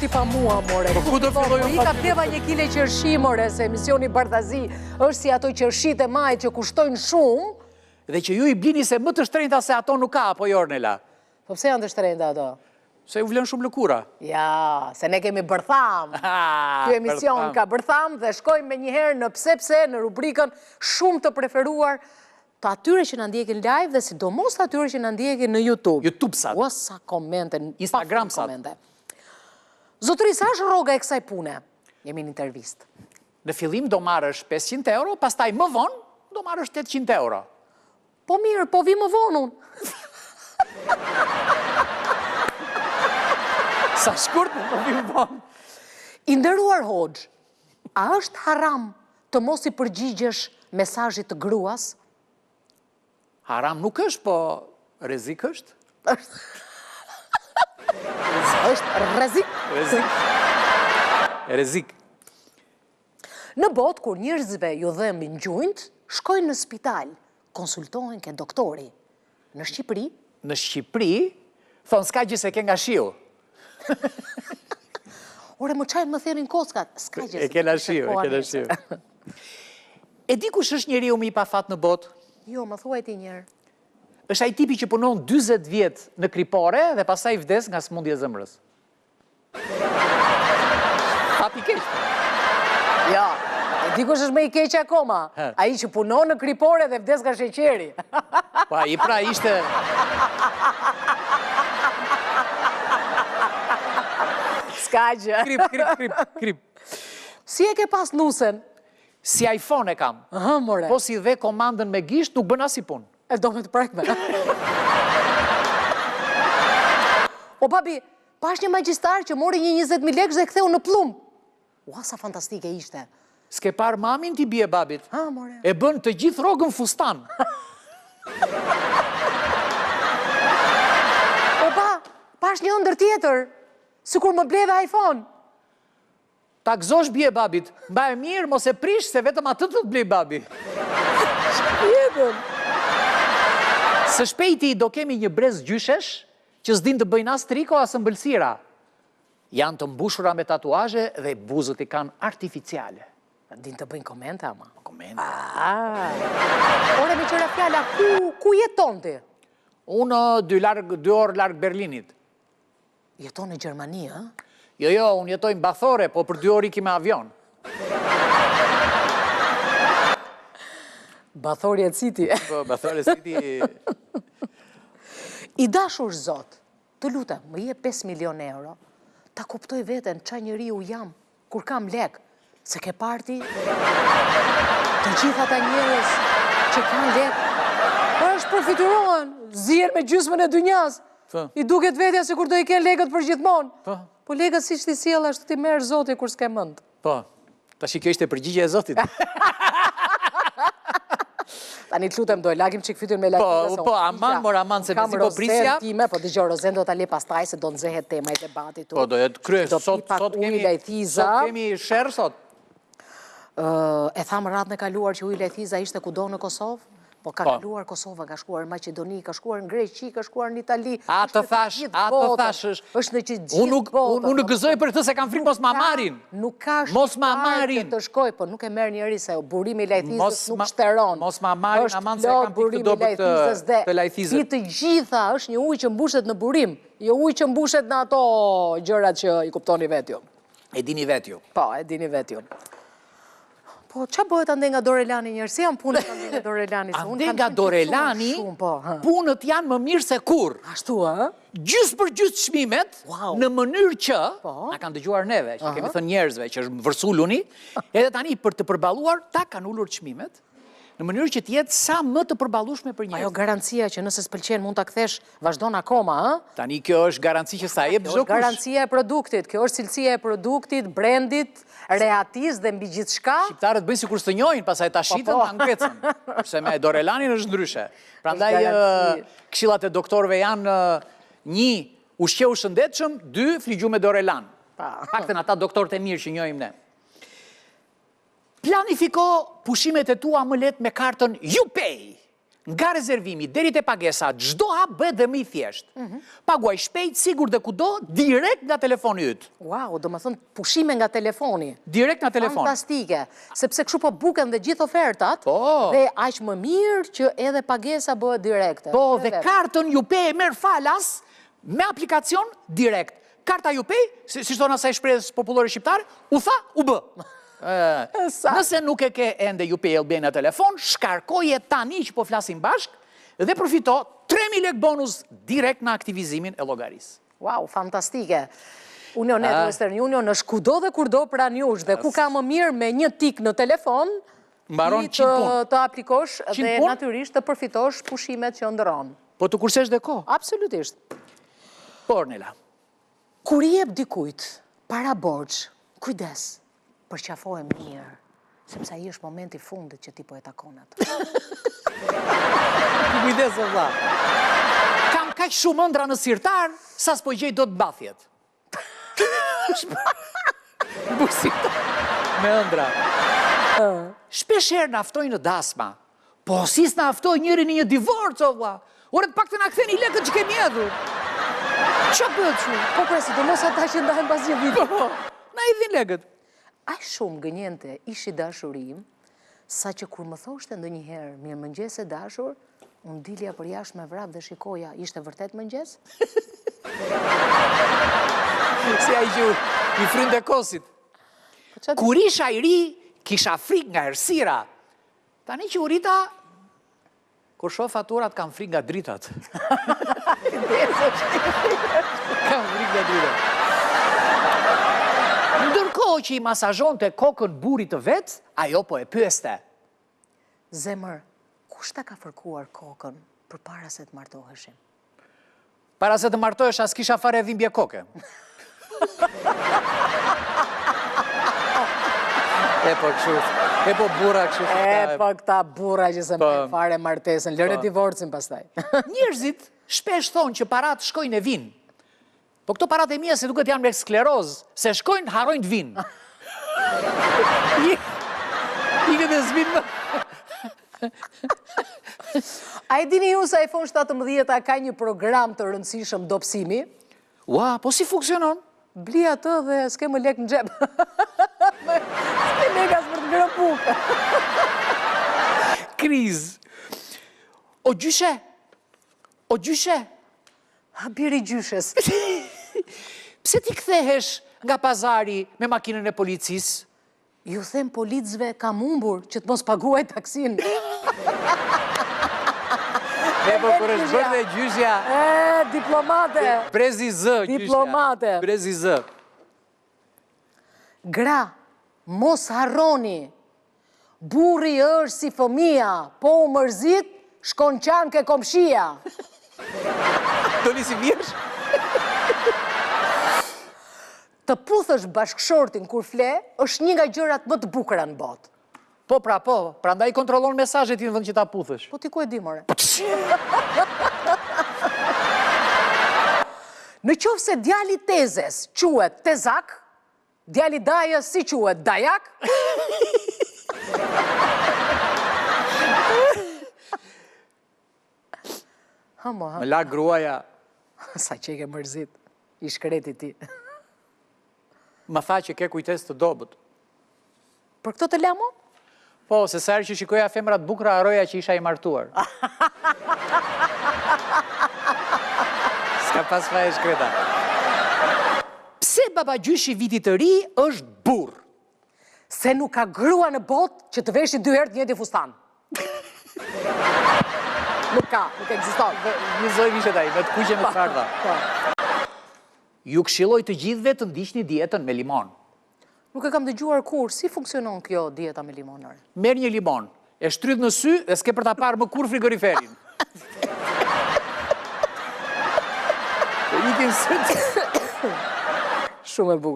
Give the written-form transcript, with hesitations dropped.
ti pa mua, more. Po ku do filloj unë? I ka pjeva 1 kile qershi, more, se emisioni Bardhazi është si ato qershit e majt që kushtojnë shumë. Dhe që ju i blini se më të shtrenjta se ato nuk ka, apo Jornela? Po pse janë të shtrenjta ato? Se u vlen shumë lëkura. Ja, se ne kemi bërtham. Kjo emision ka bërtham dhe shkojmë me njëherë në pse në rubrikën shumë të preferuar të atyre që në ndjekin live dhe sidomos të atyre që në ndjekin në YouTube. YouTube-sat. Ua sa komente, Instagram-sat. Zotëri, sa është rroga e kësaj pune? Jemi në intervist. Në fillim do marrësh 500 euro, pastaj më vonë do marrësh 800 euro. Po mirë, po vi më vonë unë. Sa shkurt, po vi më vonë. I nderuar Hoxh, a është haram të mos i përgjigjesh mesazhit të gruas? Haram nuk është, po rrezik është. Është rrezik. Rrezik. Në botë, kur njerëzve ju dhembin gjunjt, shkojnë në spital, konsultohen ke doktori. Në Shqipëri? Në Shqipëri, thonë s'ka gjë se ke nga shiu. Ore, më qajnë më therin kockat. S'ka gjë se E ke nga shiu, e ke nga shiu. E di kush është njeriu më i pafat në botë? Jo, më thuaj ti njerë. Është ai tipi që punon 40 vjet në kripore dhe pastaj vdes nga smundje zemrës. Papi keq. Ja, e di kush është më i keq akoma. Ai që punon në kripore dhe vdes nga sheqeri. Po ai pra ishte... S'ka gjë. Krip. Si e ke pas nusen? Si iPhone e kam. Aha, more. Po si dhe komandën me gisht nuk bën as si punë. E do me të prekme. O, babi, pash një magjistar që mori një 20.000 lekë dhe ktheu në plumb. Ua, sa fantastike ishte. S'ke par mamin t'i bie babit. Ha, more. E bën të gjithë rrogën fustan. O, pash një ëndër tjetër, sikur më bleve iPhone. Ta gëzosh bie babit. Mba e mirë, mos e prish se vetëm atë të blej babi. Jetën. Së shpejti do kemi një brez gjyshesh që s'din të bëjnë as triko as ëmbëlsira. Janë të mbushura me tatuazhe dhe buzët i kanë artificiale. Din të bëjnë komente, ama. Komente. Ore, me qëra fjalla, ku jeton ti? Unë 2 orë larg Berlinit. Jeton në Gjermani, ha? Jo, unë jetoj në Bathore, po për 2 orë iki me avion. Bathori e City. Po, Bathore City... I dashur zot, të lutem, më je 5 milion euro, ta kuptoj veten qa njeriu jam, kur kam lek, se ke parti, të gjitha ta njerëz që kanë lek, është përfiturohen, zirë me gjysmën e dynjas, i duket vetja se kur do i ke lekët për gjithmonë. Po lekët si shti sjell ashtu ti merë zoti kur s'ke mënd. Po, tash i kjo ishte përgjigje e zotit. Tani të lutem, do e lagim që këfytyn me lakime. Po, aman, se me zi po prisja. Po të gjë, Rozen do të le pastaj se do nëzehet tema i debatit. Po, do jetë krye, sot kemi shërë sot. E thamë ratë në kaluar që ujë Lejthiza ishte kudo në Kosovë? Po ka kaluar Kosova, ka shkuar në Maqedoni, ka shkuar në Greqi, ka shkuar në Itali. A të thash është në që gjithë botën. Unë gëzoj për të se kam frikë mos ma marin. Nuk ka shkuar të shkoj, po nuk e merë njëri se burimi Lejthizës nuk shteron. Mos ma marin, aman se kam pikë të dobet të Lejthizës. Ti të gjitha është një ujë që mbushet në burim, jo ujë që mbushet në ato gjërat që i kuptoni vetju. E dini vetju. Po, e dini vetju. Po, qa bëhet ande nga Dorelani njërë? Si janë punët ande nga Dorelani? Ande nga Dorelani, punët janë më mirë se kur. Ashtu, ha? Gjysë për gjysë çmimet, në mënyrë që, na kanë dëgjuar neve, që kemi thënë njerëzve, që është vërsuluni, edhe tani për të përballuar, ta kanë ullur çmimet, në mënyrë që t'jetë sa më të përballueshme për njerëzve. Ajo garancia që nëse s'pëlqen mund ta kthesh, vazhdon akoma, ha? Tani kjo është garanci që sa jep çdo kush. Kjo është garancia e produktit, kjo është cilësia e produktit, brandit, reatiz dhe mbi gjithçka. Shqiptarët bëjnë sikur s'të njohin, pastaj ta shitën, ta ngrecën. Kurse me Dorelanin është ndryshe. Prandaj këshillat e doktorëve janë 1 ushqeu shëndetshëm, 2 frigju me Dorelan. Paktën ata doktorët e mirë që njohim ne. Planifiko pushimet e tua më letë me kartën YouPay. nga rezervimi deri te pagesa, çdo hap bëhet dhe më i thjeshtë. Paguaj shpejt, sigur dhe kudo, direkt nga telefoni yt. Wow, do më thënë pushime nga telefoni. Direkt nga telefoni. Fantastike, sepse kështu po buken dhe gjithë ofertat, Po. dhe aq më mirë që edhe pagesa bëhet direkte. Po, dhe kartën Jupay e merr falas me aplikacion direkt. Karta Jupay, si thon asaj shprehjes popullore shqiptare, u tha, u bë. Nëse nuk e ke ende Jupay LB në telefon, shkarkoje tani që po flasim bashk dhe përfito 3.000 lek bonus direkt në aktivizimin e llogarisë. Wow, fantastike. Unionet Western Union është kudo dhe kurdo pranë jush dhe ku ka më mirë me një tik në telefon, Mbaron 100 punë. të aplikosh dhe 100 punë? natyrisht të përfitosh pushimet që ndron. Po të kursesh dhe kohë. Absolutisht. Po, Ornela. Kur i jep dikujt para borxh, kujdes, përqafohem mirë, sepse ai është momenti i fundit që ti po e takon atë. Kujdes o vlla. Kam kaq shumë ëndra në sirtar, sa s'po gjej dot mbathjet. Busit me ëndra. Shpesher na aftojnë në dasma. Po si s'na aftoj njëri në një divorc o vlla. Ore të paktën na ktheni lekët që kemi hedhur. Ç'a bëhet kështu? Po pra, sidomos ata që ndahen pas një viti. Po, na i dhin lekët. Aq shumë gënjente ishi dashurim, sa që kur më thoshte ndonjëherë mirëmëngjes e dashur, unë dilja për jashtë me vrap dhe shikoja, ishte vërtet mëngjes? Si ai që i frynte kosit. Kur isha i ri, kisha frikë nga errësira. Tani që u rita, kur shoh faturat kam frikë nga dritat. Kam frikë nga dritat. Ndërkohë që i masazhonte kokën burrit të vet, ajo po e pyeste. Zemër, kush ta ka fërkuar kokën përpara se të martoheshim? Para se të martohesh as kisha fare dhimbje koke. E po kështu, e po burra kështu. E po këta burra që se me fare martesën, lëre divorcin pastaj. Njerëzit shpesh thonë që parat shkojnë e vinë. Po këto parat e mia se duket janë me skleroz, se shkojnë, harrojnë të vinë. I këtë zbinë më. A e dini ju se iPhone 17 ka një program të rëndësishëm dopsimi? Ua, po si funksionon? Bli atë dhe s'ke më lek në xhep. S'ke lek as për të ngrënë bukë. Kriz. O gjyshe? O gjyshe? Ha biri gjyshes. Pse ti kthehesh nga pazari me makinën e policisë? Ju them policëve kam humbur që të mos paguaj taksin. E po kur është bërë dhe gjyshja. Diplomate. Brezi zë, gjyshja. Diplomate. Brezi zë. Gra, mos harroni. Burri është si fëmia, po u mërzit, shkon qanë ke komshia. Do nisi vjesh? Të puthësh bashkëshortin kur fle, është një nga gjërat më të bukura në botë. Po, pra po, prandaj kontrollon mesazhet i në vend që ta puthësh. Po ti ku e di more? Në qoftë se djali tezes quhet tezak, djali dajës si quhet dajak? Më la gruaja. Sa që i ke mërzit, i shkreti ti. Më tha që ke kujtes të dobët. Për këto të lamo? Po, se sa herë që shikoja femrat bukura haroja që isha i martuar. S'ka pas fa e shkreta. Pse baba gjyshi vitit të ri është burr? Se nuk ka grua në botë që të veshi 2 herë të njëjtin fustan. Nuk ka, nuk ekziston. Një zoj vishet ai, me të kuqe me të fardha. Ju këshilloj të gjithëve të ndiqni dietën me limon. Nuk e kam dëgjuar kur, si funksionon kjo dieta me limonare? Merr një limon, e shtrydh në sy dhe s'ke për ta parë më kur frigoriferin. Ikin syt. Shumë e bukur.